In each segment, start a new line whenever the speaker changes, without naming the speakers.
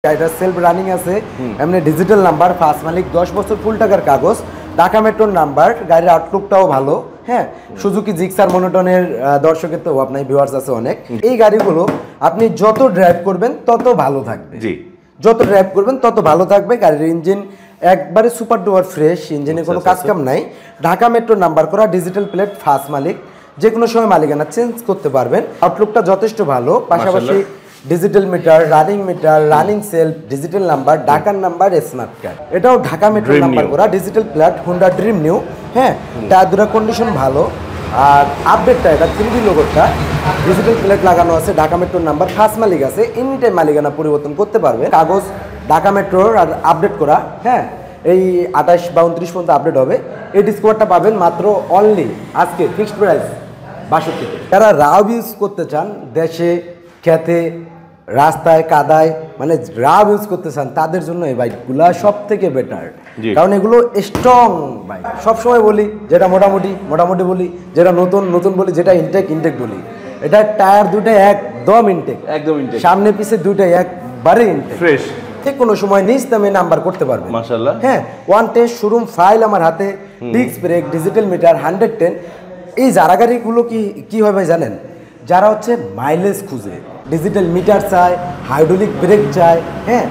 গাড়িটা self running আছে, এমনি ডিজিটাল নাম্বার, ফার্স্ট মালিক, 10 বছর ফুল টাকার কাগজ, ঢাকা মেট্রোর নাম্বার, গাড়ির আউটলুকটাও ভালো। হ্যাঁ, সুজুকি জিক্সার মনোটনের দর্শকের তো আপনার ভিউয়ার্স আছে অনেক। এই গাড়িগুলো আপনি যত ড্রাইভ করবেন তত ভালো থাকবে, যত ড্রাইভ করবেন তত ভালো থাকবে। গাড়ির ইঞ্জিন একবারে সুপার ডুপার ফ্রেশ, ইঞ্জিনে কোনো কাজকাম নাই। ঢাকা মেট্রোর নাম্বার করা, ডিজিটাল প্লেট, ফার্স্ট মালিক, যে কোনো সময় মালিকানা চেঞ্জ করতে পারবেন। আউটলুকটা যথেষ্ট ভালো, পাশাপাশি digital meter, running self, digital number, ঢাকার নাম্বার, স্মার্ট কার্ড। এটাও ঢাকা মেট্রো নাম্বার করা, digital plate, Honda dream new. হ্যাঁ, টায়ার দুটো কন্ডিশন ভালো। আর আপডেটটা এটা 3D লোগোটা, ডিজিটাল প্লেট লাগানো আছে, ঢাকা মেট্রোর নাম্বার, ফার্স্ট মালিক আছে, এনি টাইম মালিকানা পরিবর্তন করতে পারবে। কাগজ ঢাকা মেট্রোর আর আপডেট করা। হ্যাঁ, এই 28 বা 29 পর্যন্ত আপডেট হবে। এই ডিসকভারটা পাবেন মাত্র অনলি আজকে ফিক্সড প্রাইস 62। যারা রাব ইউজ করতে চান, দেশে খেতে রাস্তায় কাদায় মানে রাব ইউজ করতে চান, তাদের জন্য এই বাইকগুলা সব থেকে বেটার। কারণ এগুলো স্ট্রং বাইক। সবসময় বলি যেটা মোটামুটি বলি, যেটা নতুন বলি, যেটা ইনটেক বলি। এটা টায়ার দুটো একদম ইনটেক, সামনে পিছে দুটোই একবারে ইনটেক ফ্রেশ। ঠিক কোনো সময় নিজ দামে নাম্বার করতে পারবেন মাশাআল্লাহ। হ্যাঁ, ওয়ান টেস্ট শোরুম ফাইল আমার হাতে, ডিস্ক ব্রেক, ডিজিটাল মিটার, 110। এই যারা গাড়িগুলো কি হয় ভাই জানেন, যারা হচ্ছে মাইলেজ খুঁজে, ডিজিটাল মিটার চায়, হাইড্রোলিক ব্রেক চায়, হ্যাঁ,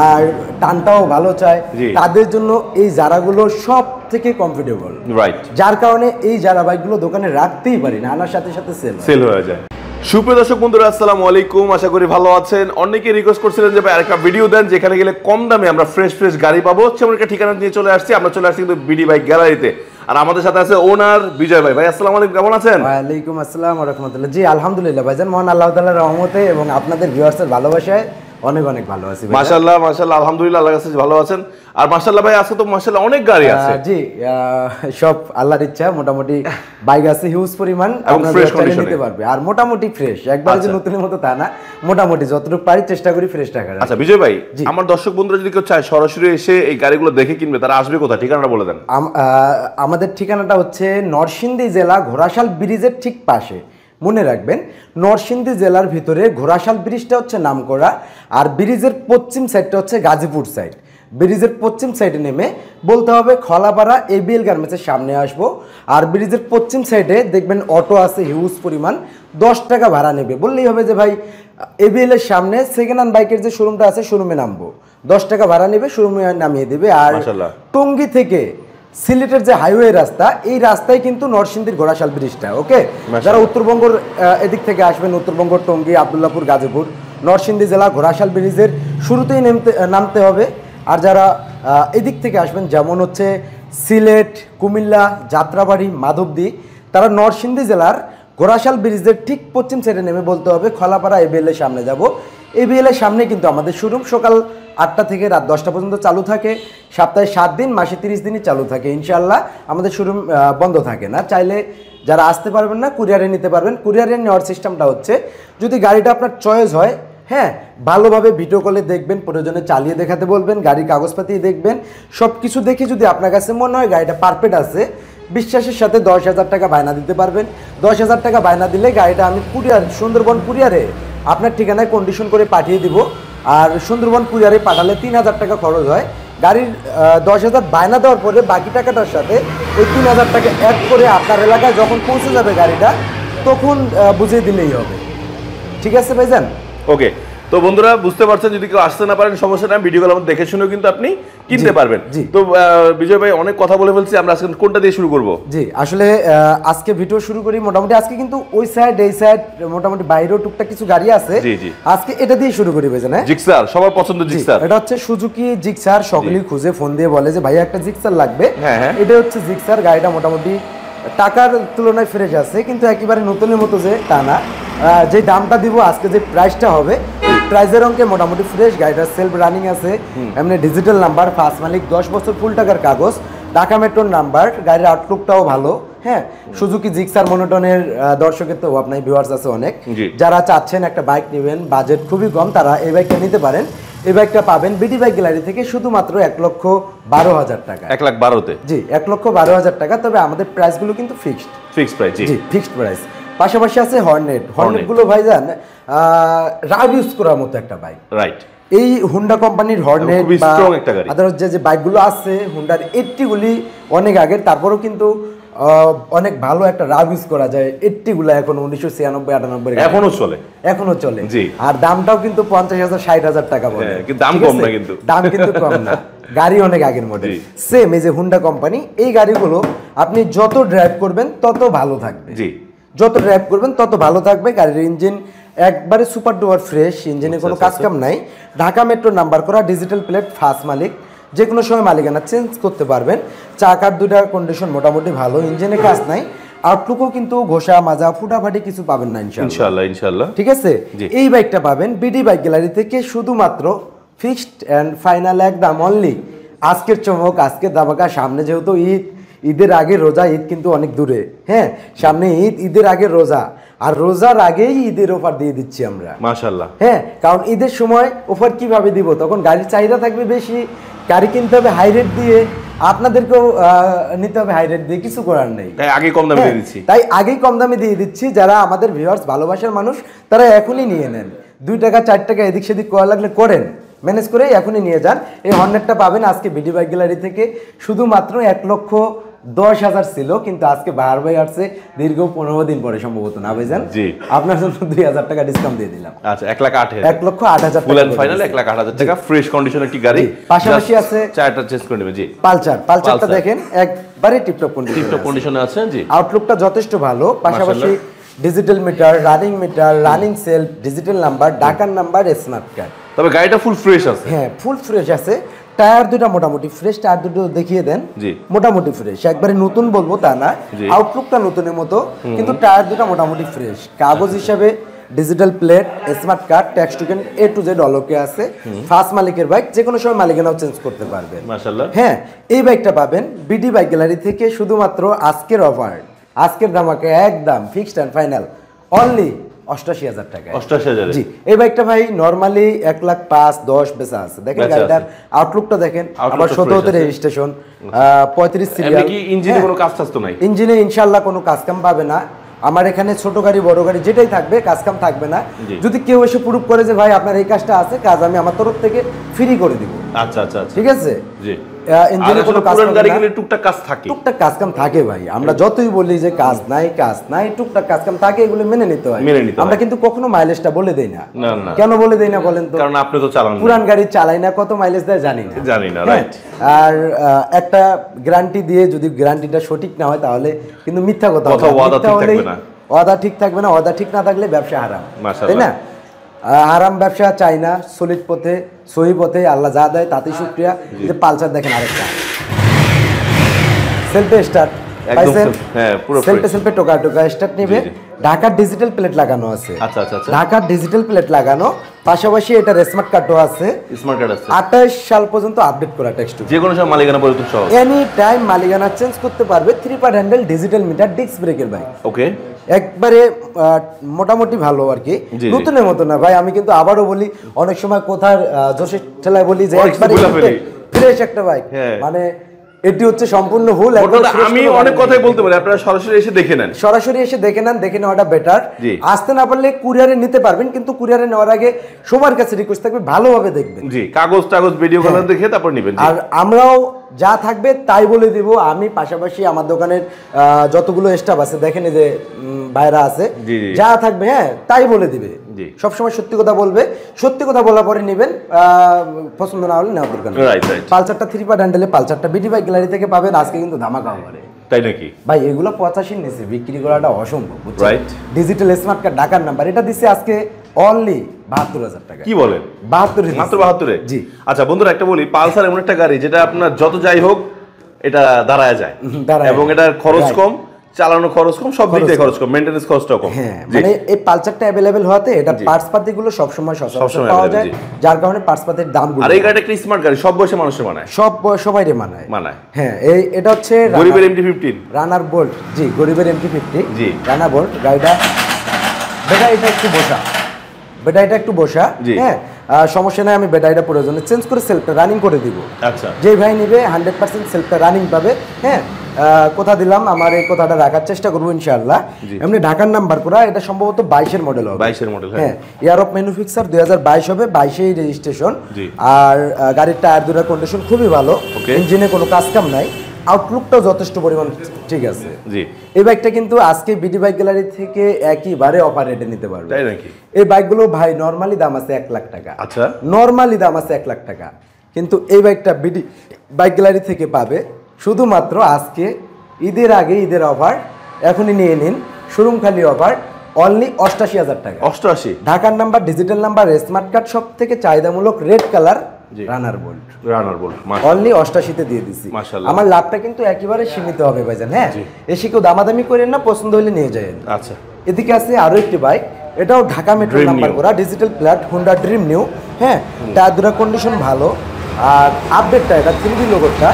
আর টানটাও ভালো চায়, তাদের জন্য এই জারাগুলো সব থেকে কমফোর্টেবল, রাইট। যার কারণে এই জারা বাইকগুলো দোকানে রাখতেই পারি না, আনার সাথে সাথে সেল হয়ে যায়।
সুপ্রিয় দর্শক বন্ধুরা, আসসালামু আলাইকুম, আশা করি ভালো আছেন। অনেকে রিকোয়েস্ট করছিলেন যে ভাই আরেকটা ভিডিও দেন যেখানে গেলে কম দামে আমরা ফ্রেশ গাড়ি পাবো। সেমন একটা ঠিকানা নিয়ে চলে আসছি। আমরা চলে আসছি কিন্তু বিডি বাইক গ্যালারিতে। আর আমাদের সাথে আছে ওনার বিজয় ভাই। ভাই আসসালামু আলাইকুম, কেমন আছেন?
ওয়ালাইকুম আসসালাম ওয়া রাহমাতুল্লাহ। জি আলহামদুলিল্লাহ ভাইজান, মহান আল্লাহ তাআলার রহমতে এবং আপনাদের ভিউয়ার্সের ভালোবাসায় অনেক ভালো আছি।
মাশাআল্লাহ আলহামদুলিল্লাহ, আল্লাহর কাছে ভালো আছেন। আর মাশাআল্লাহ ভাই, আজকে তো মাশাআল্লাহ অনেক গাড়ি আছে।
জি, সব আল্লাহর ইচ্ছা, মোটামুটি বাইক আছে হিউজ পরিমাণ,
আপনারা ফ্রেশ কন্ডিশনে নিতে
পারবে। আর মোটামুটি ফ্রেশ, একবারে যে নতুনের মতো তা না, মোটামুটি যতটুকু পারি চেষ্টা করি ফ্রেশ রাখার।
আচ্ছা বিজয় ভাই, আমার দর্শক বন্ধুরা যদি কেউ চায় সরাসরি এসে এই গাড়িগুলো দেখে কিনবে, তারা আসবে কোথায়? ঠিকানাটা বলে দেন।
আমাদের ঠিকানাটা হচ্ছে নরসিংদী জেলা ঘোড়াশাল ব্রিজের ঠিক পাশে। মনে রাখবেন, নরসিংদী জেলার ভিতরে ঘোড়াশাল ব্রিজটা হচ্ছে নামকরা, আর ব্রিজের পশ্চিম সাইডটা হচ্ছে গাজীপুর সাইড। ব্রিজের পশ্চিম সাইডে নেমে বলতে হবে খলাপাড়া এবিএল গার্মেন্টসের সামনে আসবো। আর ব্রিজের পশ্চিম সাইডে দেখবেন অটো আছে হিউজ পরিমাণ, 10 টাকা ভাড়া নেবে। বললেই হবে যে ভাই এবিএল এর সামনে সেকেন্ড হ্যান্ড বাইকের যে শোরুমটা আছে, শোরুমে নামবো, 10 টাকা ভাড়া নেবে, শোরুমে নামিয়ে দেবে। আর টঙ্গী থেকে সিলেটের যে হাইওয়ে রাস্তা, এই রাস্তায় কিন্তু নরসিংদীর ঘোড়াশাল ব্রিজটা। ওকে, যারা উত্তরবঙ্গের এদিক থেকে আসবেন, উত্তরবঙ্গ টঙ্গী, আব্দুল্লাহপুর, গাজীপুর, নরসিংদী জেলা ঘোড়াশাল ব্রিজের শুরুতেই নামতে হবে। আর যারা এদিক থেকে আসবেন, যেমন হচ্ছে সিলেট, কুমিল্লা, যাত্রাবাড়ি, মাধবদী, তারা নরসিংদী জেলার ঘোড়াশাল ব্রিজের ঠিক পশ্চিম সাইডে নেমে বলতে হবে খলাপাড়া এবিএল এর সামনে যাব। এবিএল এর সামনে কিন্তু আমাদের শোরুম সকাল 8টা থেকে রাত 10টা পর্যন্ত চালু থাকে। সপ্তাহে 7 দিন, মাসে 30 দিনই চালু থাকে ইনশাআল্লাহ। আমাদের শোরুম বন্ধ থাকে না। চাইলে যারা আসতে পারবেন না, কুরিয়ারে নিতে পারবেন। কুরিয়ারে নেওয়ার সিস্টেমটা হচ্ছে, যদি গাড়িটা আপনার চয়েস হয়, হ্যাঁ, ভালোভাবে ভিডিও কলে দেখবেন, প্রয়োজনে চালিয়ে দেখাতে বলবেন, গাড়ির কাগজপাতি দেখবেন, সব কিছু দেখে যদি আপনার কাছে মনে হয় গাড়িটা পারফেক্ট আছে, বিশ্বাসের সাথে 10,000 টাকা বায়না দিতে পারবেন। 10,000 টাকা বায়না দিলে গাড়িটা আমি সুন্দরবন কুরিয়ারে আপনার ঠিকানায় কন্ডিশন করে পাঠিয়ে দিব। আর সুন্দরবন কুরিয়ারে পাঠালে 3,000 টাকা খরচ হয়। গাড়ির 10,000 বায়না দেওয়ার পরে বাকি টাকাটার সাথে ওই 3,000 টাকা অ্যাড করে আপনার এলাকায় যখন পৌঁছে যাবে গাড়িটা, তখন বুঝিয়ে দিলেই হবে। ঠিক আছে ভাইজান?
ওকে, তো বন্ধুরা বুঝতে পারছেন, যদি কেউ আসতে না পারেন সমস্যা নাই, ভিডিওগুলো আমাদের দেখে শুনেও কিন্তু আপনি কিনতে পারবেন। তো বিজয় ভাই, অনেক কথা বলে ফেলছি, আমরা আজকে কোনটা দিয়ে শুরু করব?
জি, আসলে আজকে ভিডিও শুরু করি মোটামুটি। আজকে কিন্তু ওই সাইড এই সাইড মোটামুটি বাইরেও টুকটাক কিছু গাড়ি আছে। আজকে এটা দিয়ে শুরু করি ভাইজান। হ্যাঁ,
জিক্সার, সবার পছন্দ জিক্সার।
এটা হচ্ছে সুজুকি জিক্সার। সকলেই খুঁজে ফোন দিয়ে বলে যে ভাইয়া একটা জিক্সার লাগবে। এটা হচ্ছে জিক্সার। গাড়িটা মোটামুটি টাকার তুলনায় ফ্রেশ আছে, কিন্তু একেবারে নতুনের মতো যে তা না। যে দামটা দিব আজকে, যে প্রাইসটা হবে, প্রাইসের অঙ্কে মোটামুটি ফ্রেশ। গাড়িটা সেলফ রানিং আছে, এমনি ডিজিটাল নাম্বার, ফার্স্ট মালিক, 10 বছর ফুল টাকার কাগজ, ঢাকা মেট্রোর নাম্বার, গাড়ির আউটলুকটাও ভালো। হ্যাঁ, সুজুকি জিক্সার মনোটনের দর্শকের তো আপনার ভিউয়ার্স আছে অনেক। যারা চাচ্ছেন একটা বাইক নেবেন, বাজেট খুবই কম, তারা এই বাইকটা নিতে পারেন। এই বাইকটা পাবেন বিডি বাইক গ্যালারি থেকে শুধুমাত্র 1,12,000 টাকা।
1,12,000-তে? জি,
1,12,000 টাকা। তবে আমাদের প্রাইসগুলো কিন্তু ফিক্সড প্রাইস। জি, ফিক্সড প্রাইস। পাশাপাশি আছে হর্নেট গুলো ভাইজান, রাব ইউজ করার মতো একটা বাইক, রাইট। এই হুন্ডা কোম্পানির হর্নেট
খুবই
বা
স্ট্রং একটা গাড়ি।
আদারস যে বাইকগুলো আছে হুন্ডার 80 গুলি অনেক আগের, তারপরেও কিন্তু অনেক ভালো একটা রাব ইউজ করা যায়। 80 গুলো এখন 1996-98 এখনো চলে
জি।
আর দামটাও কিন্তু 50,000 60,000 টাকা বলে,
কিন্তু দাম কম না, কিন্তু
দাম কিন্তু কম না, গাড়ি অনেক আগের মডেল। সেম এই যে হুন্ডা কোম্পানি, এই গাড়িগুলো আপনি যত ড্রাইভ করবেন তত ভালো থাকবে,
জি,
যত ড্রাইভ করবেন তত ভালো থাকবে। গাড়ির ইঞ্জিন একবারে সুপার ডুপার ফ্রেশ, ইঞ্জিনে কোনো কাজ কাম নাই। ঢাকা মেট্রো নাম্বার করা, ডিজিটাল প্লেট, ফার্স্ট মালিক, যে কোনো সময় মালিকানা চেঞ্জ করতে পারবেন। চাকার দুটার কন্ডিশন মোটামুটি ভালো, ইঞ্জিনে কাজ নাই। আউটলুকও কিন্তু ঘষা মাজা ফুটাফাটি কিছু পাবেন না
ইনশাআল্লাহ।
ঠিক আছে, এই বাইকটা পাবেন বিডি বাইক গ্যালারি থেকে শুধুমাত্র ফিক্সড এন্ড ফাইনাল একদম অনলি। আজকের চমক, আজকের ধামাকা। সামনে যেহেতু ঈদের আগে রোজা, ঈদ কিন্তু অনেক দূরে, হ্যাঁ সামনে ঈদের আগে রোজা, আর রোজার আগেই ঈদের অফার দিয়ে দিচ্ছি আমরা
মাশাআল্লাহ।
হ্যাঁ, কারণ ঈদের সময় অফার কিভাবে দিব, তখন গাড়ির চাহিদা থাকবে বেশি, গাড়ি কিনতে হবে হাই রেট দিয়ে, আপনাদেরকেও নিতে হবে হাই রেট দিয়ে, কিছু করার নেই,
তাই আগে কম দামে দিয়ে দিচ্ছি।
তাই আগেই কম দামে দিয়ে দিচ্ছি। যারা আমাদের ভিউয়ার্স ভালোবাসার মানুষ তারা এখনই নিয়ে নেন, 2 টাকা 4 টাকা এদিক সেদিক করা লাগলে করেন, ম্যানেজ করে এখনই নিয়ে যান। এই হর্নেটটা পাবেন আজকে বিডি বাইক গ্যালারি থেকে শুধুমাত্র 1,10,000 ছিল, কিন্তু আজকে বাহার ভাই আসছে দীর্ঘ 15 দিন পরে সম্ভবত, না ভাইজান?
জি,
আপনার জন্য 2,000 টাকা ডিসকাউন্ট দিয়ে দিলাম।
আচ্ছা, 1,08,000,
1,08,000
ফুল এন্ড ফাইনাল 1,08,000 টাকা, ফ্রেশ কন্ডিশন একটি গাড়ি।
পাশাপাশি আছে
চারটা চেঞ্জ করে নেবে। জি,
পালসারটা দেখেন একবারে টিপটপ
কন্ডিশনে আছে। জি,
আউটলুকটা যথেষ্ট ভালো। পাশাপাশি digital meter, running self, digital number, ঢাকার নাম্বার, স্মার্ট কার্ড।
তবে গাড়িটা ফুল ফ্রেশ আছে।
হ্যাঁ, ফুল ফ্রেশ আছে। টায়ার দুটো মোটামুটি ফ্রেশ, টায়ার দুটো দেখিয়ে দেন।
জি,
মোটামুটি ফ্রেশ, একবারে নতুন বলবো তা না, আউটলুকটা নতুনের মতো, কিন্তু টায়ার দুটো মোটামুটি ফ্রেশ। কাগজ হিসাবে digital plate, smart card, tax token A to Z অলকে আছে। ফার্স্ট মালিকের বাইক, যে কোনো সময় মালিকানাও চেঞ্জ করতে পারবেন।
মাশাআল্লাহ।
হ্যাঁ, এই বাইকটা পাবেন বিডি বাইক গ্যালারি থেকে শুধুমাত্র আজকের অফার, আজকের দামাকে একদম ফিক্সড এন্ড ফাইনাল অনলি 88,000 টাকা।
88,000।
জি, এই বাইকটা ভাই নরমালি 1,05,10 বেচা আছে। দেখেন গাড়িটার আউটলুকটা দেখেন, আবার 17 রেজিস্ট্রেশন, 35 সিরিয়াল।
কি ইঞ্জিনে কোনো কাজ তো নাই?
ইঞ্জিনে ইনশাআল্লাহ কোনো কাজ কাম পাবে না। আমার এখানে ছোট গাড়ি বড় গাড়ি যেটাই থাকবে কাজ কাম থাকবে না। যদি কেউ এসে প্রুফ করে যে ভাই আপনার এই কাজটা আছে, কাজ আমি আমার তরফ থেকে ফ্রি করে দিব।
আচ্ছা,
ঠিক আছে।
জি,
ইঞ্জিনে কোনো কাজ
গাড়িগুলো টুকটাক কাজ থাকে,
টুকটাক কাজ কাম থাকে ভাই। আমরা যতই বলি যে কাজ নাই, টুকটাক কাজ কাম থাকে, এগুলো মেনে নিতে হয়। আমরা কিন্তু কখনো মাইলেজটা বলে দেই না। কেন বলে দেই না বলেন তো?
কারণ আপনি তো চালান,
পুরান গাড়ি চালাই না, কত মাইলেজ দেয় জানি না, রাইট। আর একটা গ্যারান্টি দিয়ে যদি গ্যারান্টিটা সঠিক না হয় তাহলে কিন্তু মিথ্যা কথা হবে।
ওয়াদা ঠিক থাকবে না,
ওয়াদা ঠিক থাকবে না, ওয়াদা ঠিক না থাকলে ব্যবসা হারাম, তাই না? হারাম ব্যবসা চাই না, সলিড পথে সহি পথে আল্লাহ যা দেয় তাতেই শুকরিয়া। যে পালসার দেখেন আরেকটা সেলফে স্টার্ট, সেলফে টোকা স্টার্ট নেবে। ঢাকার ডিজিটাল প্লেট লাগানো আছে।
আচ্ছা,
ঢাকার ডিজিটাল প্লেট লাগানো, পাশাপাশি এটা স্মার্ট কার্ডও আছে। 28 সাল পর্যন্ত আপডেট করা টেক্সট,
যে কোনো সময় মালিকানা পরিবর্তন সহ
এনি টাইম মালিকানা চেঞ্জ করতে পারবে। 3 part handle, digital meter, disk ব্রেকের বাইক।
ওকে,
একবারে মোটামুটি ভালো আর কি, নতুনের মতো না ভাই। আমি কিন্তু আবারও বলি, অনেক সময় কোথার জোশের ঠেলায় বলি যে একবারে ফ্রেশ একটা বাইক, মানে এটি হচ্ছে সম্পূর্ণ ভুল।
আমি অনেক কথাই বলতে পারি, আপনারা সরাসরি এসে দেখে নেন,
দেখে নেওয়াটা বেটার। আসতে না পারলে কুরিয়ারে নিতে পারবেন, কিন্তু কুরিয়ারে নেওয়ার আগে সবার কাছে রিকোয়েস্ট থাকবে ভালোভাবে দেখবেন।
জি, কাগজ ভিডিও দেখে তারপর নেবেন।
আর আমরাও যা থাকবে তাই বলে দিব। আমি পাশাপাশি আমার দোকানের যতগুলো স্টাফ আছে দেখেন, যে ভাইরা আছে, যা থাকবে হ্যাঁ তাই বলে দিবে। সবসময় সত্যি কথা বলবে, সত্যি কথা বলার পরে নেবেন, পছন্দ না হলে নেওয়ার দরকার নেই। পালসারটা 3 পার্ট হ্যান্ডেলে, পালসারটা বিডি বাইক গ্যালারি থেকে পাবেন। আজকে কিন্তু ধামাকা হবে,
তাই নাকি ভাই?
এগুলো 85 নিচে বিক্রি করাটা অসম্ভব। ডিজিটাল স্মার্ট কার্ড, ঢাকার নাম্বার, এটা দিচ্ছে আজকে অনলি 72,000 টাকা।
কি বলেন?
72,
মাত্র 72? জি। আচ্ছা বন্ধুরা, একটা বলি, পালসার এমন একটা গাড়ি যেটা আপনার যত যাই হোক এটা দাঁড়ায় যায়, এবং এটার খরচ কম, চালানো খরচ কম, সব দিক থেকে খরচ কম, মেইনটেনেন্স খরচটাও কম।
হ্যাঁ, মানে এই পালসারটা अवेलेबल হতে এটা পার্টস পাতিগুলো সব সময় সস্তা পাওয়া যায়, যার কারণে পার্টস পাতির দামগুলো।
আর এই গাড়িটা একটা স্মার্ট গাড়ি, সব বয়সের মানুষের মানায়,
সবাইরে মানায়। হ্যাঁ, এটা হচ্ছে
গরিবের MT-15
রানার বোল্ট। জি, গরিবের MT-50।
জি,
রানার বোল্ট গাড়িটা। এটা একটু বসা, হ্যাঁ সমস্যা নাই, আমি ব্যাটারিটা প্রয়োজনে চেঞ্জ করে সেলফটা রানিং করে দিব।
আচ্ছা,
যে ভাই নিবে 100% সেলফটা রানিং পাবে। হ্যাঁ, কথা দিলাম, আমার এই কথাটা রাখার চেষ্টা করবো ইনশাআল্লাহ। এমনি ঢাকার নাম্বার করা, এটা সম্ভবত 22-এর মডেল হবে।
22-এর মডেল,
হ্যাঁ। ইয়ার অফ ম্যানুফ্যাকচার 2022 হবে, 22-এই রেজিস্ট্রেশন। আর গাড়ির টায়ার দুটার কন্ডিশন খুবই ভালো, ইঞ্জিনে কোনো কাজ কাম নাই, আউটলুকটাও যথেষ্ট পরিমাণ ঠিক আছে।
জি,
এই বাইকটা কিন্তু আজকে বিডি বাইক গ্যালারি থেকে একইবারে অফার রেটে নিতে পারবে।
তাই নাকি?
এই বাইকগুলো ভাই নরমালি দাম আছে 1 লাখ টাকা।
আচ্ছা,
নরমালি দাম আছে 1 লাখ টাকা, কিন্তু এই বাইকটা বিডি বাইক গ্যালারি থেকে পাবে শুধুমাত্র আজকে ঈদের আগে, ঈদের অফার, এখনই নিয়ে নিন, শোরুম খালি অফার, অনলি 88,000 টাকা।
88?
ঢাকার number, digital number, smart card, সব থেকে চাহিদামূলক রেড কালার রানার বোল্ট। অনলি 88-তে দিয়ে দিছি। আমার লাভটা কিন্তু একেবারে সীমিত হবে ভাইজান। হ্যাঁ, এসে কেউ দামাদামি করেন না, পছন্দ হলে নিয়ে যায়। আচ্ছা, এদিকে আছে আরো একটি বাইক, এটাও ঢাকা মেট্রো নাম্বার করা, ডিজিটাল প্ল্যাট, হোন্ডা ড্রিম নিউ। হ্যাঁ, টায়ার দুটো কন্ডিশন ভালো, আর আপডেটটা এটা 3D লোগোটা,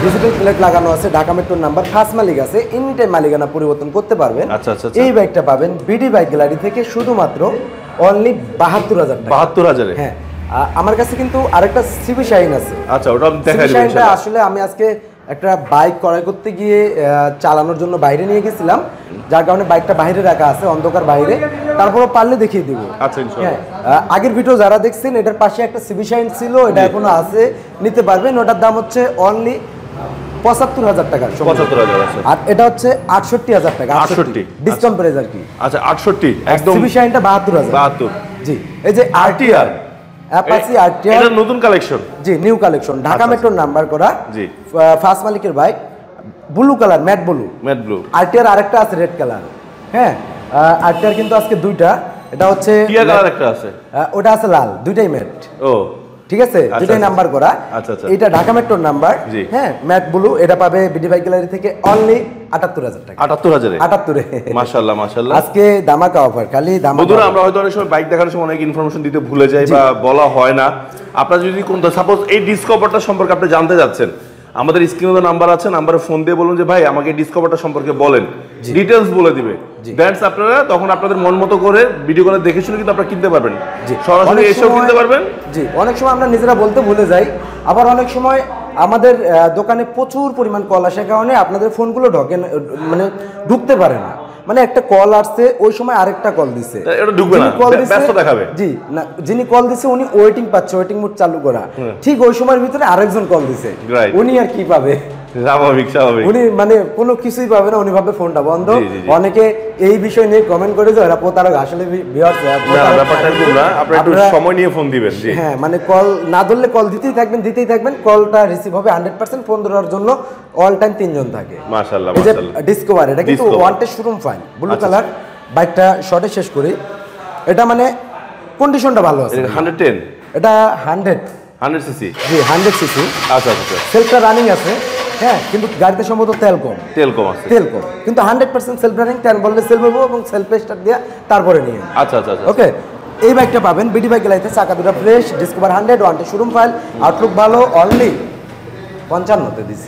ডিজিটাল প্লেট লাগানো আছে, ঢাকা মেট্রোর নাম্বার, ফার্স্ট মালিক আছে, এনি টাইম মালিকানা পরিবর্তন করতে পারবেন। এই বাইকটা পাবেন বিডি বাইক গ্যালারি থেকে শুধুমাত্র অনলি 72,000 টাকা।
72,000? হ্যাঁ।
আমার কাছে কিন্তু আরেকটা সিবি শাইন আছে।
আচ্ছা, ওটা দেখাই দিবেন
ইনশাআল্লাহ। আসলে আমি আজকে একটা বাইক ক্রয় করতে গিয়ে চালানোর জন্য বাইরে নিয়ে গেছিলাম, যার কারণে বাইকটা বাইরে রাখা আছে, অন্ধকার বাইরে, তারপরও পারলে দেখিয়ে দিব।
আচ্ছা, ইনশাআল্লাহ।
আগের ভিডিও যারা দেখছেন, এটার পাশে একটা সিবি শাইন ছিল, এটা এখনো আছে, নিতে পারবেন। ওটার দাম হচ্ছে অনলি 75,000 টাকা।
75,000।
আর এটা হচ্ছে 68,000 টাকা। 68 ডিসকাউন্ট প্রাইস আর কি।
আচ্ছা, 68 একদম।
সিবি শাইনটা 72,000।
72?
জি। এই যে আরটিআর, অ্যাপাচি আরটিআর,
এটা নতুন কালেকশন।
জি, নিউ কালেকশন, ঢাকা মেট্রোর নাম্বার করা। জি, ফার্স্ট মালিকের bike, blue colour, matte blue. RTR আরেকটা আছে রেড কালার। হ্যাঁ, আরটিআর কিন্তু আজকে দুইটা, এটা হচ্ছে
টিয়া কালার একটা আছে,
ওটা আছে লাল, দুইটাই ম্যাট। ও, ঠিক আছে, দুইটাই নাম্বার করা।
আচ্ছা আচ্ছা,
এটা ঢাকা মেট্রোর নাম্বার। হ্যাঁ, ম্যাট ব্লু, এটা পাবে বিডি বাইক গ্যালারি থেকে অনলি 78,000 টাকা।
78,000?
78।
মাশাআল্লাহ মাশাআল্লাহ, আজকে
ধামাকা অফার, খালি ধামাকা।
বন্ধুরা, আমরা হয়তো অনেক সময় বাইক দেখানোর সময় অনেক ইনফরমেশন দিতে ভুলে যাই বা বলা হয় না। আপনারা যদি কোন সাপোজ এই ডিসকভারটা সম্পর্কে আপনি জানতে যাচ্ছেন, আমাদের স্ক্রিনে নাম্বার আছে, নাম্বারে ফোন দিয়ে বলুন যে ভাই আমাকে ডিসকভারটা সম্পর্কে বলেন, ডিটেইলস বলে দিবে। দ্যাটস আপনারা তখন আপনাদের মন মতো করে ভিডিও করে দেখে শুনে কিন্তু আপনারা কিনতে পারবেন, সরাসরি এসেও কিনতে পারবেন। জি,
অনেক সময় আমরা নিজেরা বলতে ভুলে যাই, আবার অনেক সময় আমাদের দোকানে প্রচুর পরিমাণ কল আসার কারণে আপনাদের ফোনগুলো ঢুকতে পারে না। মানে একটা কল আসছে, ওই সময় আরেকটা কল দিছে,
এটা ঢুকবে না, ব্যস্ত দেখাবে।
জি না, যিনি কল দিছে উনি ওয়েটিং পাচ্ছে, ওয়েটিং মোড চালু করা, ঠিক ওই সময়ের ভিতরে আরেকজন কল দিছে, উনি আর কি পাবে?
স্বাভাবিক স্বাভাবিক,
উনি কোনো কিছুই পাবে না, উনি ভাবে ফোনটা বন্ধ। অনেকে এই বিষয় নিয়ে কমেন্ট করে যে এরা প্রতারক, আসলে
ব্যাপারটা এরকম না, আপনারা একটু সময় নিয়ে ফোন দিবেন। জি
হ্যাঁ, কল না ধরলে কল দিতেই থাকবেন, কলটা রিসিভ হবে 100%। ফোন ধরার জন্য অল টাইম 3 জন থাকে।
মাশাআল্লাহ
মাশাআল্লাহ। এই যে ডিসকভার, এটা কিন্তু wanted showroom fine, blue colour বাইকটা। শর্টে শেষ করি, এটা কন্ডিশনটা ভালো আছে।
110?
এটা 100 সিসি। জি, 100 সিসি। আচ্ছা আচ্ছা, সেলফটা রানিং আছে। হ্যাঁ, কিন্তু গাড়িতে সম্ভবত তেল কম আছে, কিন্তু 100% সেলফ রানিং। তেল বললে সেলফ হবো এবং সেলফ স্টার্ট দিয়ে তারপরে নিয়ে।
আচ্ছা আচ্ছা,
ওকে। এই বাইকটা পাবেন বিডি বাইক গ্যালারিতে, চাকা দুটো fresh, discover 100, wanted showroom file, Outlook ভালো, অনলি 55-তে দিছি।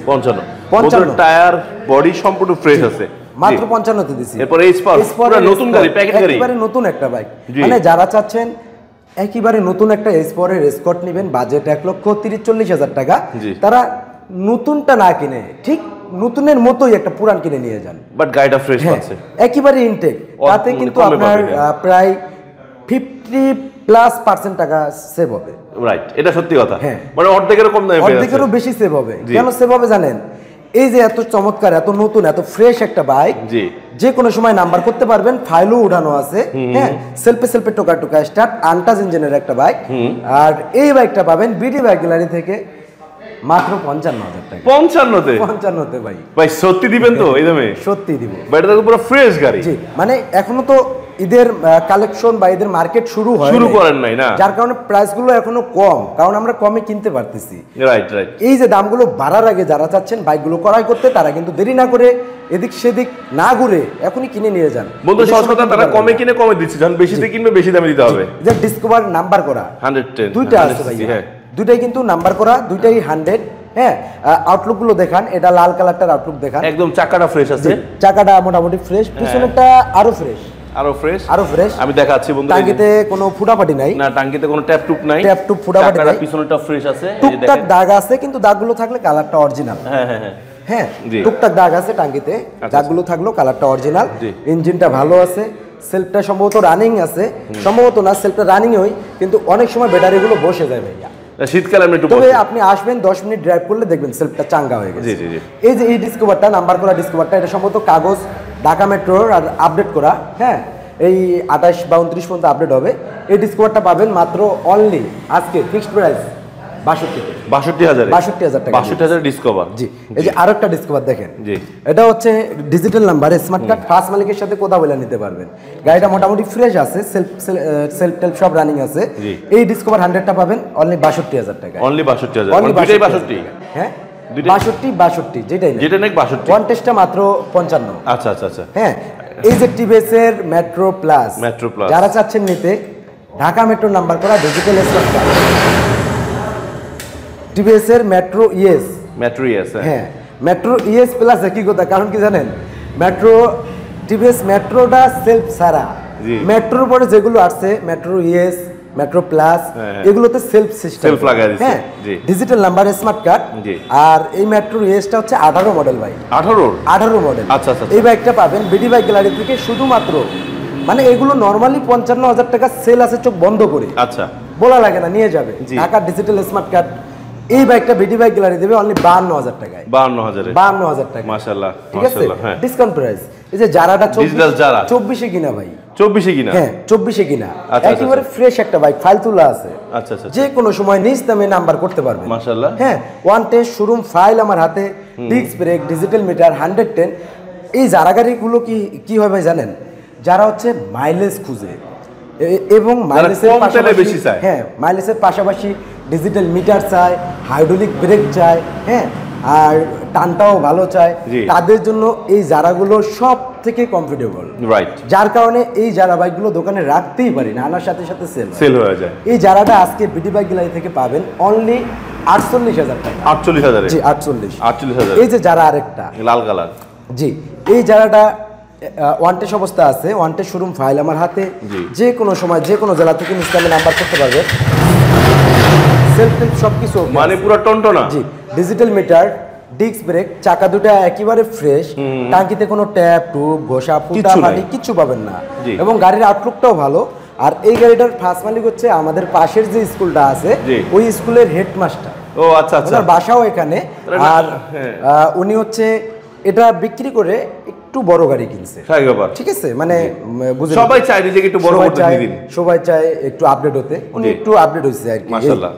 55
টায়ার বডি সম্পূর্ণ ফ্রেশ আছে,
মাত্র 55-তে দিছি।
এরপর এই পুরো নতুন গাড়ি, প্যাকেট গাড়ি,
একেবারে নতুন একটা বাইক। যারা চাচ্ছেন একেবারে নতুন একটা এসপরের এসকর্ট নেবেন, বাজেট 1,30,40,000 টাকা, তারা নতুনটা না কিনে ঠিক নতুনের মতোই একটা পুরান কিনে নিয়ে যান, বাট গাড়িটা ফ্রেশ আছে, একেবারে ইনটেক। তাতে কিন্তু আপনার প্রায় 50+% টাকা সেভ হবে। রাইট, এটা সত্যি কথা। অর্ধেকেরও কম দামে, অর্ধেকেরও বেশি সেভ হবে। কেন সেভ হবে জানেন? এই যে এত চমৎকার, এত নতুন, এত ফ্রেশ একটা বাইক, যে কোনো সময় নাম্বার করতে পারবেন, ফাইলও উঠানো আছে। হ্যাঁ, সেলফে টোকা স্টার্ট, আনটাচ ইঞ্জিনের একটা বাইক। আর এই বাইকটা পাবেন বিডি বাইক গ্যালারি থেকে মাত্র 55,000 টাকা। 55-তে ভাই সত্যি দিবেন তো? এই দামে সত্যি দিব। এটা তো পুরো ফ্রেশ গাড়ি। জি, এখনো তো ঈদের কালেকশন বা ঈদের মার্কেট শুরু করেন নাই না, যার কারণে প্রাইস গুলো এখনো কম, কারণ আমরা কমে কিনতে পারতেছি। রাইট। এই যে দামগুলো বাড়ার আগে যারা চাচ্ছেন বাইকগুলো ক্রয় করতে, তারা কিন্তু দেরি না করে, এদিক সেদিক না ঘুরে এখনই কিনে নিয়ে যান। বন্ধু, সহজ কথা, তারা কমে কিনে কমে দিচ্ছে, যখন বেশিতে কিনবে বেশি দামে দিতে হবে। যে ডিসকভার নাম্বার করা 110 দুইটা আছে ভাই, হ্যাঁ, দুইটাই কিন্তু নাম্বার করা, দুইটাই 100। হ্যাঁ, আউটলুক গুলো দেখান, এটা লাল কালারটার আউটলুক দেখান, একদম চাকাটা ফ্রেশ আছে, চাকাটা মোটামুটি ফ্রেশ, পিছনেরটা আরো ফ্রেশ, আরো ফ্রেশ। আমি দেখাচ্ছি বন্ধু, টাঙ্কিতে কোনো ফুটাপাটি নাই, না টাঙ্কিতে কোনো ট্যাপ টুপ নাই, ট্যাপ টুপ ফুটাপাটি নাই, পিছনেরটা ফ্রেশ আছে, টুকটাক দাগ আছে, কিন্তু দাগগুলো থাকলে কালারটা অরিজিনাল। হ্যাঁ হ্যাঁ হ্যাঁ
জি।
টুকটাক দাগ আছে টাঙ্গিতে, দাগগুলো থাকলো, কালারটা অরিজিনাল,
জি।
ইঞ্জিনটা ভালো আছে, সেলফটা সম্ভবত রানিং আছে, সম্ভবত না সেলফটা রানিং হয়, কিন্তু অনেক সময় ব্যাটারিগুলো বসে যায় ভাইয়া।
শীতকালে আমি একটু
তবে আপনি আসবেন 10 মিনিট ড্রাইভ করলে দেখবেন সেলফটা চাঙ্গা হয়ে গেছে।
জি জি জি।
এই যে এই ডিসকভারটা, নাম্বার করা ডিসকভারটা, এটা সম্ভবত কাগজ ঢাকা মেট্রোর আর আপডেট করা, হ্যাঁ এই 28 বা 29 পর্যন্ত আপডেট হবে। এই ডিসকভারটা পাবেন মাত্র অনলি আজকে ফিক্সড প্রাইস
62,000
62,000 টাকা।
62,000 ডিসকভার।
জি, এই যে আরেকটা ডিসকভার দেখেন,
জি।
এটা হচ্ছে digital number, smart card, first মালিকের সাথে কথা বলে নিতে পারবেন। গাড়িটা মোটামুটি ফ্রেশ আছে, সেলফ টেলফ সব রানিং আছে।
জি।
এই ডিসকভার 100টা পাবেন অনলি 62,000 টাকা।
অনলি 62,000,
Only
দুইটাই
62,000
62?
হ্যাঁ
দুইটাই?
62 যেটাই না,
যেটা নাকি 62?
ওয়ান টেস্টটা মাত্র 55।
আচ্ছা আচ্ছা আচ্ছা।
হ্যাঁ, এই যে টিভিএস এর মেট্রো প্লাস,
Metro Plus।
যারা চাচ্ছেন নিতে, ঢাকা মেট্রো নাম্বার করা ডিজিটাল স্মার্ট কার্ড, টিভিএস এর মেট্রো ইএস,
মেট্রো ইএস।
হ্যাঁ মেট্রো ইএস প্লাস একই কথা, কারণ কি জানেন, মেট্রো টিভিএস মেট্রোটা সেলফ ছাড়া,
জি।
মেট্রোর পরে যেগুলো আসছে মেট্রো ইএস, মেট্রো প্লাস,
হ্যাঁ।
এগুলোতে সেলফ সিস্টেম,
Self লাগায় দিছে,
হ্যাঁ
জি।
Digital number smart card.
জি।
আর এই মেট্রো ইএসটা হচ্ছে 18 মডেল ভাই,
18
মডেল।
আচ্ছা, আচ্ছা,
এই বাইকটা পাবেন বিডি বাইক গ্যালারি থেকে শুধুমাত্র, মানে এগুলো নরমালি 55,000 টাকা সেল আছে চোখ বন্ধ করে,
আচ্ছা।
বলা লাগে না, নিয়ে যাবে
জি।
ঢাকার ডিজিটাল স্মার্ট কার্ড। এই বাইকটা বিডি বাইক গ্যালারি দেবে অনলি 52,000 টাকায়,
52,000
52,000 টাকা,
মাশাআল্লাহ
ঠিক আছে,
মাশাআল্লাহ। হ্যাঁ,
ডিসকাউন্ট প্রাইস। এই যে যারাটা
Digital যারা।
24 এ কিনা ভাই,
24 কিনা?
হ্যাঁ 24 এ কিনা,
আচ্ছা,
একেবারে ফ্রেশ একটা বাইক, ফাইল তোলা আছে,
আচ্ছা আচ্ছা।
যে কোনো সময় নিজ দামে নাম্বার করতে পারবেন
মাশাআল্লাহ।
হ্যাঁ, ওয়ান টেস্ট শোরুম ফাইল আমার হাতে, ডিস্ক ব্রেক, ডিজিটাল মিটার, 110। এই যারা গাড়িগুলো কি হয় ভাই জানেন, যারা হচ্ছে মাইলেজ খুঁজে এবং মাইলেজের
কম তেলে
পাশাপাশি,
বেশি চায়।
হ্যাঁ মাইলেজের পাশাপাশি ডিজিটাল মিটার চায়, হাইড্রোলিক ব্রেক চায়, হ্যাঁ আর টানটাও ভালো চায়,
জি।
তাদের জন্য এই জারাগুলো সব থেকে কমফোর্টেবল,
রাইট।
যার কারণে এই জারা বাইকগুলো দোকানে রাখতেই পারি না, আনার সাথে সাথে
সেল হয়ে যায়।
এই জারাটা আজকে বিডি বাইক গ্যালারি থেকে পাবেন অনলি 48,000 টাকা।
48,000
জি 48।
48,000
এই যে যারা আরেকটা,
লাল কালার।
জি এই জারাটা ওয়ান্টেজ অবস্থা আছে, ওয়ান্টেজ শোরুম ফাইল আমার হাতে,
জি।
যে কোনো সময় যে কোনো জেলা থেকে নিস্তামে নাম্বার করতে পারবে, সেলফ টেলফ সব কিছু
মানে পুরো টনটনা।
জি, ডিজিটাল মিটার, ডিস্ক ব্রেক, চাকা দুটো একেবারে ফ্রেশ, টাঙ্কিতে কোনো ট্যাপ টুব ঘষা ফুটা
কিচ্ছু নাই।
মাটি কিচ্ছু পাবেন না,
জি।
এবং গাড়ির আউটলুকটাও ভালো। আর এই গাড়িটার ফার্স্ট মালিক হচ্ছে আমাদের পাশের যে স্কুলটা আছে,
জি।
ওই স্কুলের হেডমাস্টার,
ও আচ্ছা আচ্ছা।
ওনার বাসাও এখানে। আর উনি হচ্ছে এটা বিক্রি করে একটু বড় গাড়ি কিনছে,
স্বাভাবিক ব্যাপার।
ঠিক আছে, মানে বুঝলেন,
সবাই চায় নিজেকে একটু বড়
সবাই
করতে
চায়,
দিন।
সবাই চায় একটু আপডেট হতে, উনি
জি।
একটু আপডেট হয়েছে আর কি।
মাশাআল্লাহ।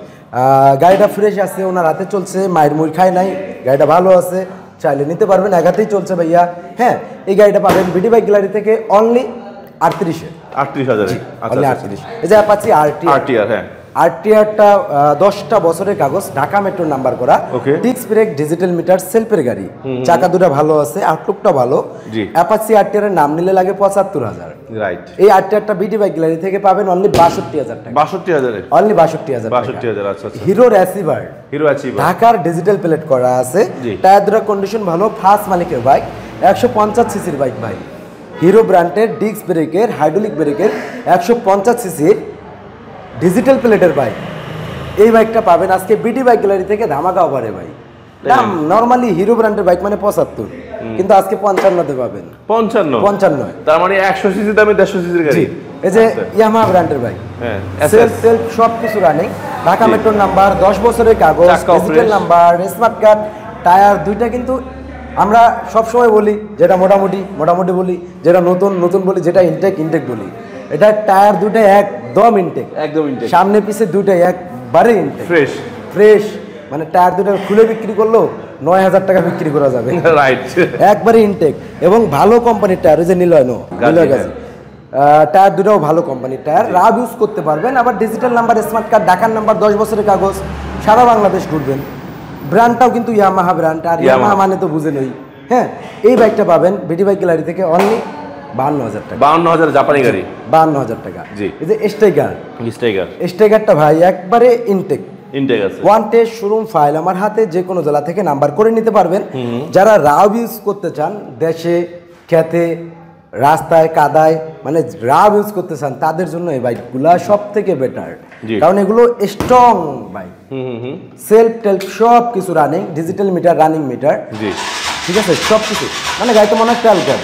গাড়িটা ফ্রেশ আছে, ওনার হাতে চলছে, মায়ের মুড় খায় নাই, গাড়িটা ভালো আছে, চাইলে নিতে পারবেন, একাতেই চলছে ভাইয়া। হ্যাঁ, এই গাড়িটা পাবেন বিডি বাইক গ্যালারি থেকে অনলি 38-এ,
38,000।
অনলি
আচ্ছা
38। এই যে অ্যাপাচি
আরটিআর। হ্যাঁ,
আরটিআরটা 10টা বছরের কাগজ, ঢাকা মেট্রো নাম্বার করা,
Okay.
Disc brake, digital meter, সেলফের গাড়ি, চাকা দুটো ভালো আছে, আউটলুকটা ভালো।
জি।
অ্যাপাচি আরটিআর এর নাম নিলে লাগে 75,000।
রাইট।
এই আরটিআরটা বিডি বাইক গ্যালারি থেকে পাবেন অনলি 62,000 টাকা,
62,000।
অনলি 62,000 টাকা।
62,000। আচ্ছা আচ্ছা।
Hero receiver,
Hero achiever.
ঢাকার ডিজিটাল প্লেট করা আছে,
জি।
টায়ার দুটো কন্ডিশন ভালো, ফার্স্ট মালিকের বাইক, 150 সিসির বাইক ভাই, হিরো ব্র্যান্ডের, ডিস্ক ব্রেকের, হাইড্রোলিক ব্রেকের, 150 সিসির ডিজিটাল প্লেটের বাইক। এই বাইকটা পাবেন আজকে বিডি বাইক গ্যালারি থেকে ধামাকা অফারে ভাই। দাম নরমালি হিরো ব্র্যান্ডের বাইক মানে 75, কিন্তু আজকে 55-তে পাবেন। 55
তার মানে 100 সিসি দামে 150 সিসির গাড়ি।
জি, এই যে ইয়ামাহা ব্র্যান্ডের বাইক,
হ্যাঁ,
সেলফ সেলফ সব কিছু রানিং, ঢাকা
জি।
মেট্রোর নাম্বার, 10 বছরের কাগজ,
চাকাও
digital
fresh।
Number, smart card, tyre দুইটা কিন্তু আমরা সব সময় বলি, যেটা মোটামুটি বলি, যেটা নতুন বলি, যেটা ইনটেক বলি। এটা টায়ার দুটো একদম ইনটেক,
একদম ইনটেক।
সামনে পিছে দুটো একবারে ইনটেক,
ফ্রেশ।
মানে টায়ার দুটো খুলে বিক্রি করলেও 9,000 টাকা বিক্রি করা যাবে,
রাইট।
একবারে ইনটেক এবং ভালো কোম্পানির টায়ার, ওই যে নিলয় গাছ, টায়ার দুটাও ভালো কোম্পানির টায়ার, রাব ইউজ করতে পারবেন। আবার ডিজিটাল নাম্বার, স্মার্ট কার্ড, ঢাকার নাম্বার, 10 বছরের কাগজ, সারা বাংলাদেশ ঘুরবেন। ব্র্যান্ডটাও কিন্তু ইয়ামাহা ব্র্যান্ড, আর ইয়ামাহা মানে তো বুঝে নই। হ্যাঁ, এই বাইকটা পাবেন বিডি বাইক গ্যালারি থেকে অনলি 52,000 টাকা।
52,000 জাপানি গাড়ি।
52,000 টাকা।
জি।
এই যে স্টাইগারটা ভাই একবারে ইনটেক
আছে।
ওয়ান টেস্ট শোরুম ফাইল আমার হাতে, যে কোনো জেলা থেকে নাম্বার করে নিতে পারবেন। যারা রাব ইউজ করতে চান, দেশে খেতে রাস্তায় কাদায়, মানে রাব ইউজ করতে চান, তাদের জন্য এই বাইকগুলা সব থেকে বেটার,
জি।
কারণ এগুলো স্ট্রং বাইক, সেলফ টেলফ সব কিছু running, digital meter, running meter.
জি।
ঠিক আছে সব কিছু, মানে গাড়িতে মনে হয় তেল কম,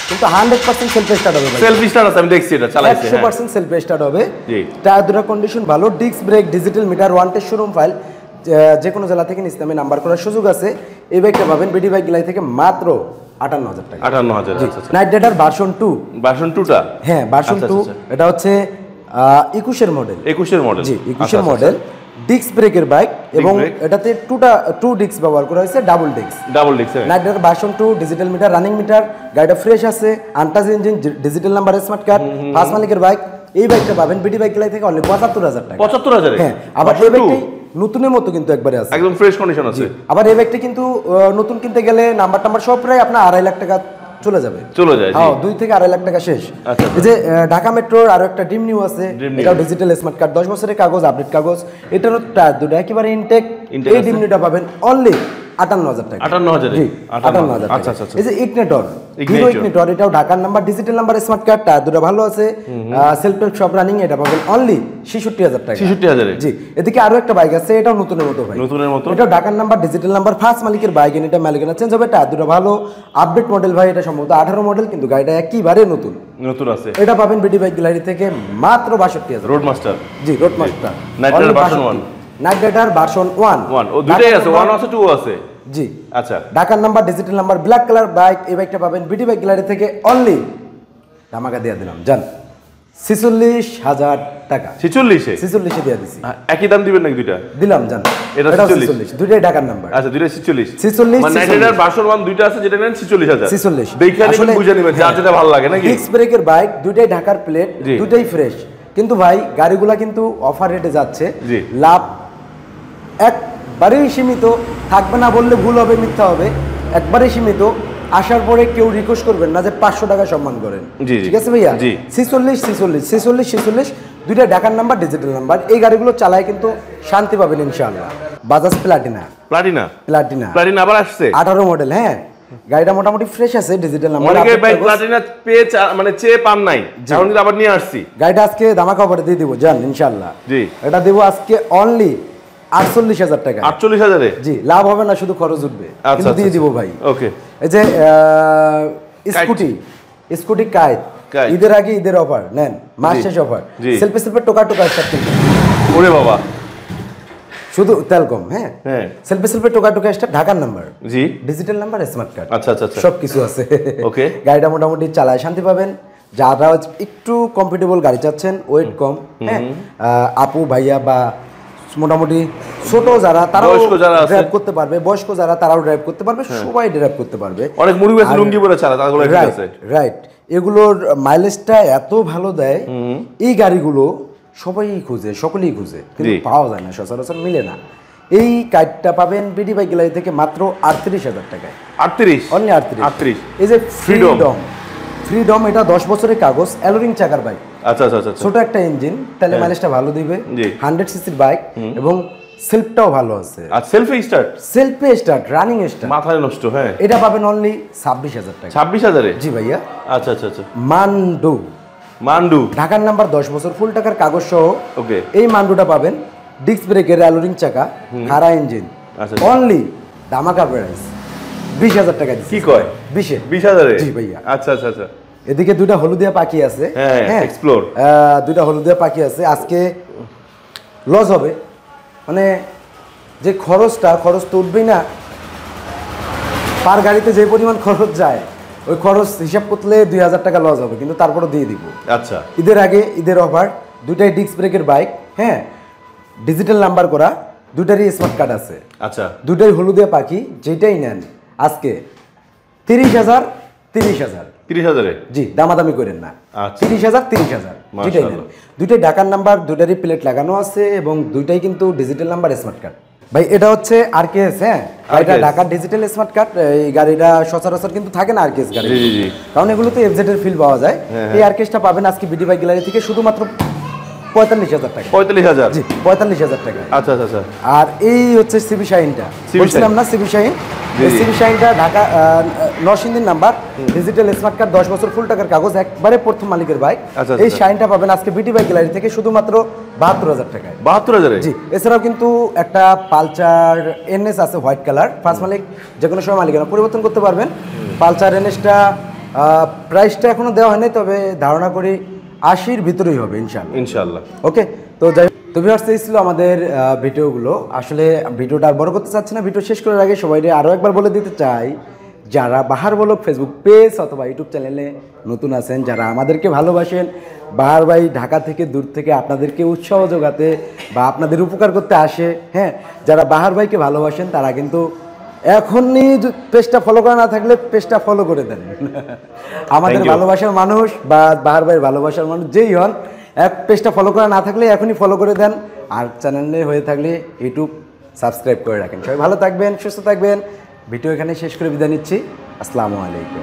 কিন্তু 100% সেলফ স্টার্ট হবে ভাই।
সেলফ স্টার্ট আছে, আমি দেখছি এটা চালাইছি।
100% সেলফ স্টার্ট হবে।
জি।
টায়ার দুটো কন্ডিশন ভালো, disk brake, digital metre, one test showroom file, যে কোনো জেলা থেকে ইসলামে নাম্বার করার সুযোগ আছে। এই বাইকটা পাবেন বিডি বাইক গ্যালারি থেকে মাত্র 58,000 টাকা।
58,000। আচ্ছা আচ্ছা।
Night rider version 2।
ভার্সন 2টা?
হ্যাঁ ভার্সন 2, এটা হচ্ছে 21 model.
21 model.
G 21 model, disc ব্রেকের বাইক এবং এটাতে টু ডিস্ক ব্যবহার করা হয়েছে, double disc.
Double disc.
Night rider version 2, digital meter, running meter, গাড়িটা ফ্রেশ আছে, untouch engine, digital number, smart card, first মালিকের বাইক। এই বাইকটা পাবেন বিডি বাইক গ্যালারি থেকে অনলি 75,000 টাকা।
75,000?
হ্যাঁ, আবার এই বাইকটাই নতুনের মতো কিন্তু একবারে আছে,
একদম ফ্রেশ কন্ডিশন আছে।
আবার এই বাইকটা কিন্তু নতুন কিনতে গেলে নাম্বার সব প্রায় আপনার 2.5 লাখ টাকা চলে যাবে।
চলে যায়?
হ্যাঁ, 2 থেকে 2.5 লাখ টাকা শেষ। এই যে ঢাকা মেট্রোর আরো একটা ড্রিম নিউ আছে, এটাও ডিজিটাল স্মার্ট কার্ড, 10 বছরের কাগজ, আপডেট কাগজ। এটারও টায়ার দুটো একেবারে ইনটেক। এই ড্রিম নিউটা পাবেন অনলি 58,000 টাকা।
58,000?
জি 58,000 টাকা।
আচ্ছা আচ্ছা।
এই যে ইগনিটর, হিরো ইগনিটর, এটাও ঢাকার number, digital number, smart card, tyre দুটো ভালো আছে, সেলফ হেল্প সব রানিং। এটা পাবেন অনলি 66,000 টাকা।
66,000?
জি। এদিকে আরো একটা বাইক আছে, এটাও নতুনের মতো ভাই।
নতুনের মতো?
এটা ঢাকার নাম্বার, ডিজিটাল নাম্বার, ফার্স্ট মালিকের বাইক, এটা মালিকানা চেঞ্জ হবে, টায়ার দুটো ভালো, আপডেট মডেল ভাই। এটা সম্ভবত 18 মডেল, কিন্তু গাড়িটা একেবারে নতুন
আছে।
এটা পাবেন বিডি বাইক গ্যালারি থেকে মাত্র 62,000।
Road master?
জি road master.
Night rider version 1?
Night rider version 1।
ও দুটোই আছে, 1 আছে 2 আছে?
জি।
আচ্ছা।
ঢাকার number, digital number, black colour bike. এই বাইকটা পাবেন বিডি বাইক গ্যালারি থেকে অনলি, ধামাকা দিয়ে দিলাম জান, 46,000 টাকা।
46-এ?
46-এ দিয়ে দিছি।
একই দাম দিবেন নাকি দুইটা?
দিলাম জান।
এটা 46?
দুইটাই ঢাকার নাম্বার।
আচ্ছা, দুইটাই 46?
46
মানে নাইট রাইডার ভার্সন 1 দুইটা আছে, যেটা নেন 46,000।
46
দেখে নিবেন, বুঝে নিবেন যার যেটা ভালো লাগে নাকি?
ডিস্ক ব্রেকের বাইক, দুইটাই ঢাকার প্লেট, দুইটাই ফ্রেশ। কিন্তু ভাই গাড়িগুলা কিন্তু অফার রেটে যাচ্ছে, লাভ একবারেই সীমিত, থাকবে না বললে ভুল হবে, মিথ্যা হবে, একবারেই সীমিত। আসার পরে কেউ রিকোয়েস্ট করবেন না যে 500 টাকা সম্মান করেন, ঠিক আছে ভাইয়া? 46 দুইটা ঢাকার নাম্বার, ডিজিটাল নাম্বার। এই গাড়িগুলো চালায় কিন্তু শান্তি পাবেন ইনশাআল্লাহ। বাজাজ প্লাটিনা।
আবার আসছে
18 মডেল। হ্যাঁ, গাড়িটা মোটামুটি ফ্রেশ আছে, ডিজিটাল নাম্বার।
অনেকে ভাই প্লাটিনা পেয়ে মানে চেয়ে পান নাই, এখন কিন্তু আবার নিয়ে আসছি।
গাড়িটা আজকে ধামাকা অফারে দিয়ে দিব জান ইনশাআল্লাহ। জি, এটা দেব আজকে অনলি 48,000 টাকা।
48,000-এ?
জি, লাভ হবে না, শুধু খরচ উঠবে, কিন্তু দিয়ে দিব ভাই।
ওকে।
এই যে স্কুটি কাইট, ঈদের আগে ঈদের অফার নেন, মাস শেষ অফার, সেলফি টোকা স্টার্ট কিন্তু।
ওরে বাবা,
শুধু তেল কম। হ্যাঁ, সেলফি টোকা স্টার্ট, ঢাকার নাম্বার,
জি
ডিজিটাল নাম্বার, স্মার্ট কার্ড।
আচ্ছা আচ্ছা,
সব কিছু আছে।
ওকে।
গাড়িটা মোটামুটি চালায় শান্তি পাবেন। যারা একটু কমফোর্টেবল গাড়ি চাচ্ছেন, ওয়েট কম, হ্যাঁ, আপু ভাইয়া বা মোটামুটি ছোট যারা, তারাও ড্রাইভ করতে পারবে, বয়স্ক যারা তারাও ড্রাইভ করতে পারবে, সবাই ড্রাইভ করতে পারবে।
অনেক মুরগি আছে লুঙ্গি পরে চালায়, তাগুলো ঠিক আছে।
রাইট, এগুলোর মাইলেজটা এত ভালো দেয়, এই গাড়িগুলো সবাই খুঁজে, সকলেই খুঁজে, কিন্তু পাওয়া যায় না, সচরাচর মিলে না। এই কার্ডটা পাবেন বিডি বাইক গ্যালারি থেকে মাত্র 38,000 টাকায়।
38?
অনলি 38। এই যে ফ্রিডম, এটা 10 বছরের কাগজ, অ্যালোরিং চাকার বাইক।
আচ্ছা আচ্ছা আচ্ছা।
ছোট একটা ইঞ্জিন, তাহলে মাইলেজটা ভালো দিবে। 100 সিসির বাইক এবং সেলফটাও ভালো আছে।
আর সেলফি স্টার্ট, রানিং স্টার্ট, মাথায় নষ্ট। হ্যাঁ,
এটা পাবেন অনলি 26,000 টাকা।
26,000-এ?
জি ভাইয়া।
আচ্ছা আচ্ছা আচ্ছা।
মান্ডু ঢাকার নাম্বার, 10 বছর, ফুল টাকার কাগজ সহ। ওকে। এই মান্ডুটা পাবেন, ডিস্ক ব্রেকের, অ্যালোরিং চাকা, খাড়া ইঞ্জিন, অনলি ধামাকা প্রাইস 20,000 টাকা।
কি কয়? 20,000-এ?
জি ভাইয়া।
আচ্ছা আচ্ছা আচ্ছা।
এদিকে দুইটা হলুদিয়া পাখি আছে। হ্যাঁ, এক্সপ্লোর, দুইটা হলুদিয়া পাখি আছে। আজকে লস হবে, মানে যে খরচ তো উঠবেই না। পার গাড়িতে যে পরিমাণ খরচ যায়, ওই খরচ হিসাব করলে 2,000 টাকা লস হবে, কিন্তু তারপরে দিয়ে দিব। আচ্ছা, ঈদের আগে ঈদের অফার, দুইটাই ডিস্ক ব্রেকের বাইক। হ্যাঁ, ডিজিটাল নাম্বার করা, দুইটারই স্মার্ট কার্ড আছে। আচ্ছা, দুইটাই হলুদিয়া পাখি, যেটাই নেন আজকে 30,000 জি, দামাদামি করেন না। 30,000 যেটাই নেন। দুইটাই ঢাকার নাম্বার, দুইটারই প্লেট লাগানো আছে এবং দুইটাই কিন্তু ডিজিটাল নাম্বার, স্মার্ট কার্ড। ভাই এটা হচ্ছে আরকেএস। হ্যাঁ, এটা ঢাকার ডিজিটাল স্মার্ট কার্ড। এই গাড়িটা সচরাচর কিন্তু থাকে না আরকেএস গাড়ি, কারণ এগুলোতে এফজেড এর ফিল পাওয়া যায়। এই আরকেএসটা পাবেন আজকে বিডি বাইক গ্যালারি থেকে শুধুমাত্র 45,000 টাকা। 45,000? জি, 45,000 টাকা। আচ্ছা আচ্ছা। আর এই হচ্ছে সিবি শাইনটা, বলছিলাম না সিবি শাইন। সিবি শাইনটা ঢাকা নরসিংদীর নাম্বার, ডিজিটাল স্মার্ট কার্ড, 10 বছর ফুল টাকার কাগজ, একবারে প্রথম মালিকের বাইক। এই শাইনটা পাবেন আজকে বিটি বাইক গ্যালারি থেকে শুধুমাত্র 72,000 টাকায়।
72,000?
জি। এছাড়াও কিন্তু একটা পালচার এনএস আছে হোয়াইট কালার, ফার্স্ট মালিক যে কোনো সময় মালিকানা পরিবর্তন করতে পারবেন। পালচার এনএসটা প্রাইসটা এখনো দেওয়া হয়নি, তবে ধারণা করি 80-র ভিতরেই হবে ইনশাআল্লাহ। ওকে, তো যাই তো ভিউয়ার্স, এই ছিল আমাদের ভিডিওগুলো। আসলে ভিডিওটা আর বড় করতে চাচ্ছি না, ভিডিও শেষ করার আগে সবাইকে আরও একবার বলে দিতে চাই, যারা বাহার বলক ফেসবুক পেজ অথবা ইউটিউব চ্যানেলে নতুন আছেন, যারা আমাদেরকে ভালোবাসেন, বাহার ভাই ঢাকা থেকে দূর থেকে আপনাদেরকে উৎসাহ যোগাতে বা আপনাদের উপকার করতে আসে, হ্যাঁ, যারা বাহার ভাইকে ভালোবাসেন তারা কিন্তু এখনই পেজটা ফলো করা না থাকলে পেজটা ফলো করে দেন। আমাদের ভালোবাসার মানুষ বা বাহার ভাইয়ের ভালোবাসার মানুষ যেই হন, এক পেজটা ফলো করা না থাকলে এখনই ফলো করে দেন, আর চ্যানেলে হয়ে থাকলে ইউটিউব সাবস্ক্রাইব করে রাখেন। সবাই ভালো থাকবেন, সুস্থ থাকবেন। ভিডিও এখানে শেষ করে বিদায় নিচ্ছি। আসসালামু আলাইকুম।